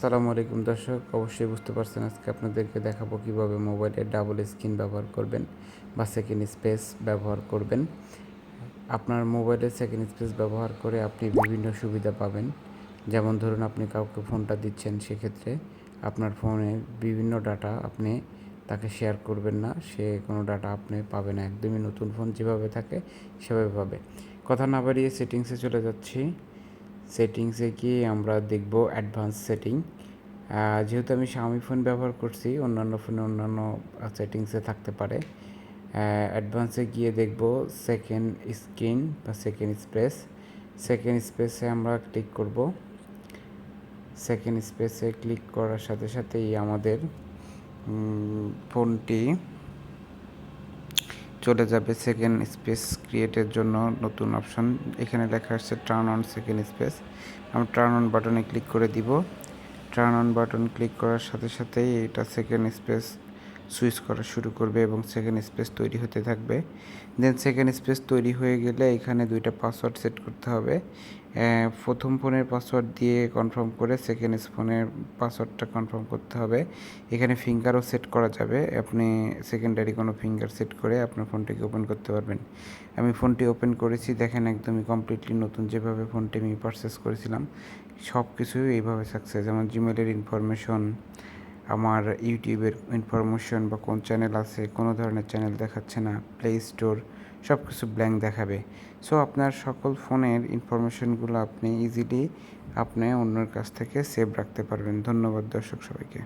আসসালামু আলাইকুম দর্শক, অবশ্যই বুঝতে পারছেন আজকে আপনাদেরকে দেখাবো কিভাবে মোবাইলের ডাবল স্ক্রিন ব্যবহার করবেন বা সেকেন্ড স্পেস ব্যবহার করবেন। আপনার মোবাইলের সেকেন্ড স্পেস ব্যবহার করে আপনি বিভিন্ন সুবিধা পাবেন। যেমন ধরুন, আপনি কাউকে ফোনটা দিচ্ছেন, সেক্ষেত্রে আপনার ফোনের বিভিন্ন ডাটা আপনি তাকে শেয়ার করবেন না, সে কোনো ডাটা আপনি পাবে না। একদমই নতুন ফোন যেভাবে থাকে সেভাবে পাবে। কথা না বাড়িয়ে সেটিংসে চলে যাচ্ছি। সেটিংসে গিয়ে আমরা দেখব অ্যাডভান্স সেটিং। যেহেতু আমি Xiaomi ফোন ব্যবহার করছি, অন্যান্য ফোনে অন্যান্য সেটিংসে থাকতে পারে। অ্যাডভান্সে গিয়ে দেখব সেকেন্ড স্ক্রিন বা সেকেন্ড স্পেস। সেকেন্ড স্পেসে আমরা ক্লিক করব। সেকেন্ড স্পেসে ক্লিক করার সাথে সাথেই আমাদের ফোনটি চলে যাবে সেকেন্ড স্পেস ক্রিয়েটের জন্য নতুন অপশন। এখানে লেখা আসছে টার্ন অন সেকেন্ড স্পেস। আমরা টার্ন অন বাটনে ক্লিক করে দিব। টার্ন অন বাটন ক্লিক করার সাথে সাথেই এটা সেকেন্ড স্পেস সুইচ করা শুরু করবে এবং সেকেন্ড স্পেস তৈরি হতে থাকবে। দেন সেকেন্ড স্পেস তৈরি হয়ে গেলে এখানে দুইটা পাসওয়ার্ড সেট করতে হবে। প্রথম ফোনের পাসওয়ার্ড দিয়ে কনফার্ম করে সেকেন্ড ফোনের পাসওয়ার্ডটা কনফার্ম করতে হবে। এখানে ফিঙ্গারও সেট করা যাবে, আপনি সেকেন্ডারি কোনো ফিঙ্গার সেট করে আপনার ফোনটিকে ওপেন করতে পারবেন। আমি ফোনটি ওপেন করেছি, দেখেন একদমই কমপ্লিটলি নতুন। যেভাবে ফোনটি আমি পারচেস করেছিলাম সব কিছুই এইভাবে সাকসেস। যেমন জিমেলের ইনফরমেশন, আমার ইউটিউবের ইনফরমেশন বা কোন চ্যানেল আছে, কোনো ধরনের চ্যানেল দেখাচ্ছে না, প্লে স্টোর সব কিছু ব্ল্যাঙ্ক দেখাবে। সো আপনার সকল ফোনের ইনফরমেশনগুলো আপনি ইজিলি অন্যের কাছ থেকে সেভ রাখতে পারবেন। ধন্যবাদ দর্শক সবাইকে।